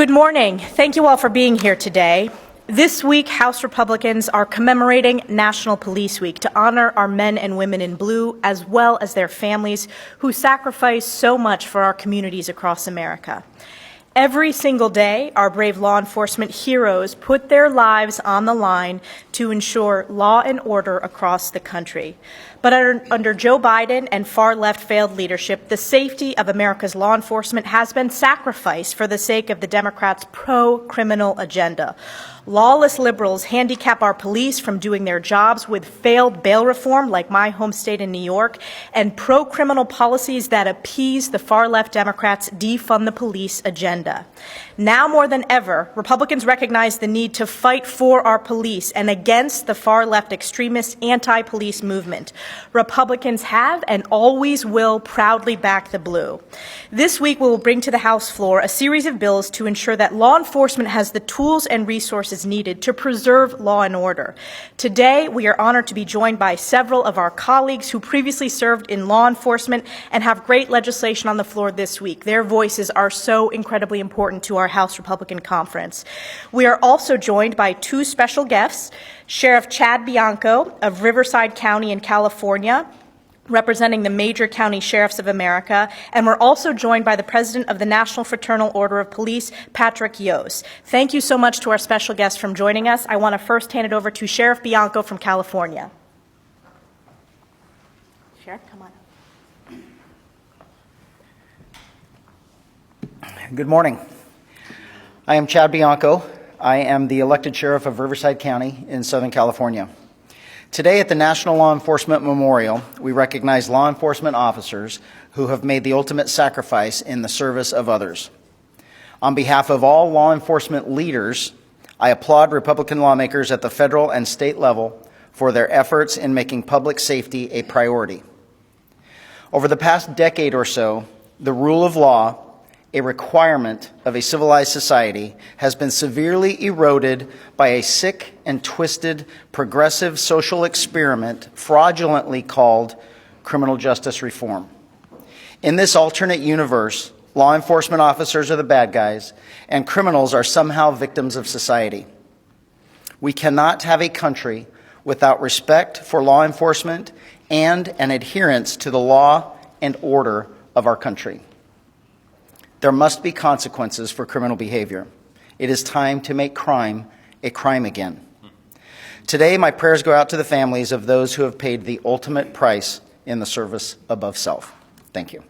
Good morning. Thank you all for being here today. This week, House Republicans are commemorating National Police Week to honor our men and women in blue, as well as their families who sacrifice so much for our communities across America. Every single day, our brave law enforcement heroes put their lives on the line to ensure law and order across the country. But under Joe Biden and far-left failed leadership, the safety of America's law enforcement has been sacrificed for the sake of the Democrats' pro-criminal agenda. Lawless liberals handicap our police from doing their jobs with failed bail reform, like my home state in New York, and pro-criminal policies that appease the far-left Democrats' defund the police agenda. Now more than ever, Republicans recognize the need to fight for our police and against the far-left extremist anti-police movement. Republicans have and always will proudly back the blue. This week, we will bring to the House floor a series of bills to ensure that law enforcement has the tools and resources needed to preserve law and order. Today, we are honored to be joined by several of our colleagues who previously served in law enforcement and have great legislation on the floor this week. Their voices are so incredibly important to our House Republican Conference. We are also joined by two special guests, Sheriff Chad Bianco of Riverside County in California, representing the major county sheriffs of America, and we're also joined by the president of the National Fraternal Order of Police, Patrick Yos. Thank you so much to our special guests for joining us. I want to first hand it over to Sheriff Bianco from California. Sheriff, come on up. Good morning. I am Chad Bianco. I am the elected sheriff of Riverside County in Southern California. Today at the National Law Enforcement Memorial, we recognize law enforcement officers who have made the ultimate sacrifice in the service of others. On behalf of all law enforcement leaders, I applaud Republican lawmakers at the federal and state level for their efforts in making public safety a priority. Over the past decade or so, the rule of law, a requirement of a civilized society, has been severely eroded by a sick and twisted progressive social experiment fraudulently called criminal justice reform. In this alternate universe, law enforcement officers are the bad guys and criminals are somehow victims of society. We cannot have a country without respect for law enforcement and an adherence to the law and order of our country. There must be consequences for criminal behavior. It is time to make crime a crime again. Today, my prayers go out to the families of those who have paid the ultimate price in the service above self. Thank you.